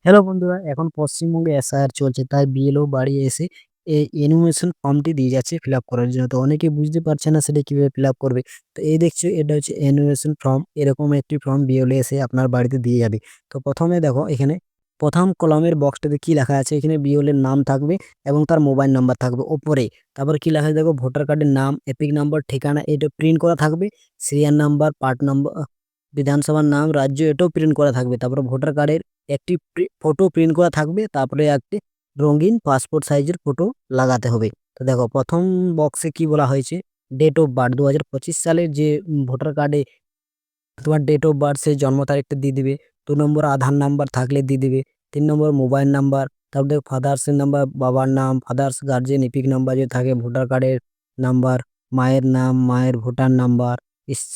Hello বন্ধুরা, এখন পশ্চিমবঙ্গে এসআইআর চলছে, তাই বিএলও বাড়ি এসে এই এনুমেশন ফর্মটি দিয়ে যাচ্ছে ফিল আপ করার জন্য। তো অনেকে বুঝতে পারছে না সেটা কিভাবে ফিল আপ করবে। তো এই দেখছো, এটা হচ্ছে এনুমেশন ফর্ম। এরকম একটি ফর্ম বিএলও এসে আপনার বাড়িতে দিয়ে যাবে। তো প্রথমে দেখো, এখানে প্রথম কলামের বক্সটাতে কি লেখা আছে, এখানে বিএলও এর নাম থাকবে এবং তার মোবাইল নাম্বার থাকবে ওপরে। তারপর কি লেখা আছে দেখো, ভোটার কার্ডের নাম, এপিক নাম্বার, ঠিকানা, এটা প্রিন্ট করা থাকবে। সিরিয়াল নাম্বার, পার্ট নাম্বার, বিধানসভার নাম, রাজ্য, এটাও প্রিন্ট করা থাকবে। তারপর ভোটার কার্ডের একটি ফটো প্রিন্ট করা থাকবে। তারপরে একটি রঙিন পাসপোর্ট সাইজের ফটো লাগাতে হবে। তো দেখো, প্রথম বক্সে কি বলা হয়েছে, ডেট অফ বার্থ 2025 সালের যে ভোটার কার্ডে তোমার ডেট অফ বার্থ, সেই জন্ম তারিখটা দিয়ে দিবে। 2 নম্বর আধার নাম্বার থাকলে দিয়ে দিবে। 3 নম্বর মোবাইল নাম্বার। তারপর দেখো ফাদার্স এর নাম্বার, বাবার নাম, ফাদার্স গার্জিয়ান ইপিক নাম্বার যে থাকে ভোটার কার্ডের নাম্বার, মায়ের নাম, মায়ের ভোটার নাম্বার,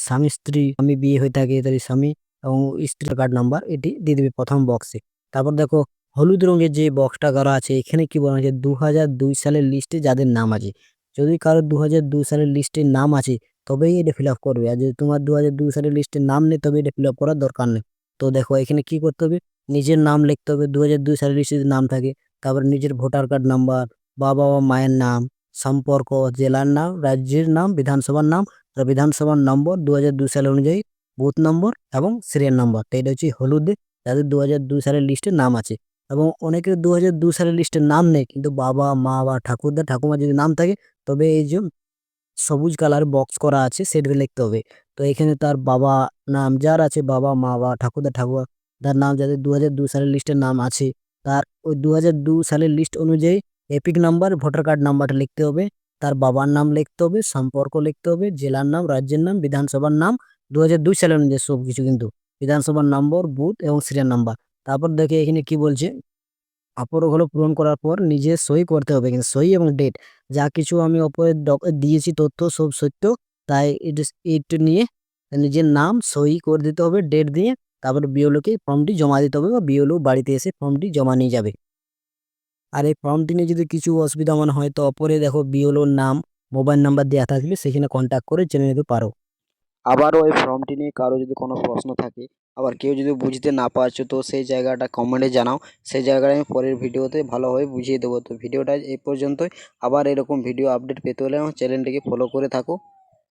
স্বামী স্ত্রী, আমি বিয়ে হয়ে থাকে তার স্বামী এবং স্ত্রীর কার্ড নাম্বার, এটি দিয়ে দিবে প্রথম বক্সে। তারপর দেখো, হলুদ রঙের যে বক্সটা করা আছে, এখানে কি বলা হয়েছে, 2002 সালের লিস্টে যাদের নাম আছে। যদি কারো 2002 সালের লিস্টে নাম আছে, তবেই এটা ফিল আপ করবে। আর যদি তোমার 2002 সালের লিস্টে নাম নেই, তবে এটা ফিল আপ করার দরকার নেই। তো দেখো, এখানে কি করতে হবে, নিজের নাম লিখতে হবে 2002 সালের লিস্টে যদি নাম থাকে। তারপর নিজের ভোটার কার্ড নাম্বার, বাবা বা মায়ের নাম, সম্পর্ক, জেলার নাম, রাজ্যের নাম, বিধানসভার নাম, আর বিধানসভার নম্বর 2002 সাল অনুযায়ী, বুথ নম্বর এবং সিরিয়াল নাম্বার। তো এটা হচ্ছে হলুদে যাদের 2002 সালের লিস্টে নাম আছে। এবং অনেকের 2002 সালের লিস্টে নাম নেই, কিন্তু বাবা মা বা ঠাকুরদা ঠাকুমা যদি নাম থাকে, তবে এই যে সবুজ কালার বক্স করা আছে সেটাতে লিখতে হবে। তো এখানে তার বাবা নাম যার আছে, বাবা মা বা ঠাকুরদা ঠাকুর তার নাম যাদের 2002 সালের লিস্টের নাম আছে, তার ওই 2002 সালের লিস্ট অনুযায়ী এপিক নাম্বার, ভোটার কার্ড নাম্বারটা লিখতে হবে। তার বাবার নাম লিখতে হবে, সম্পর্ক লিখতে হবে, জেলার নাম, রাজ্যের নাম, বিধানসভার নাম 2002 সালের অনুযায়ী সবকিছু, কিন্তু বিধানসভার নম্বর, বুথ এবং সিরিয়াল নাম্বার। তারপর দেখে এখানে কি বলছে, অপরগুলো পূরণ করার পর নিজে সই করতে হবে, কিন্তু সই এবং ডেট, যা কিছু আমি ওপরে দিয়েছি তথ্য সব সত্য। তাই এটা নিয়ে নিজের নাম সই করে দিতে হবে ডেট দিয়ে। তারপরে বিওলোকে ফর্মটি জমা দিতে হবে, বা বিওলো বাড়িতে এসে ফর্মটি জমা নিয়ে যাবে। আর এই ফর্মটি নিয়ে যদি কিছু অসুবিধা মনে হয়, তো অপরে দেখো বিওলোর নাম, মোবাইল নাম্বার দেওয়া থাকবে, সেখানে কন্ট্যাক্ট করে জেনে নিতে পারো। আবারও এই ফর্মটি নিয়ে কারো যদি কোনো প্রশ্ন থাকে, আবার কেউ যদি বুঝতে না পারছো, তো সেই জায়গাটা কমেন্টে জানাও। সেই জায়গায় আমি পরের ভিডিওতে ভালোভাবে বুঝিয়ে দেবো। তো ভিডিওটা এই পর্যন্তই। আবার এরকম ভিডিও আপডেট পেতে হলে আমার চ্যানেলটিকে ফলো করে থাকো।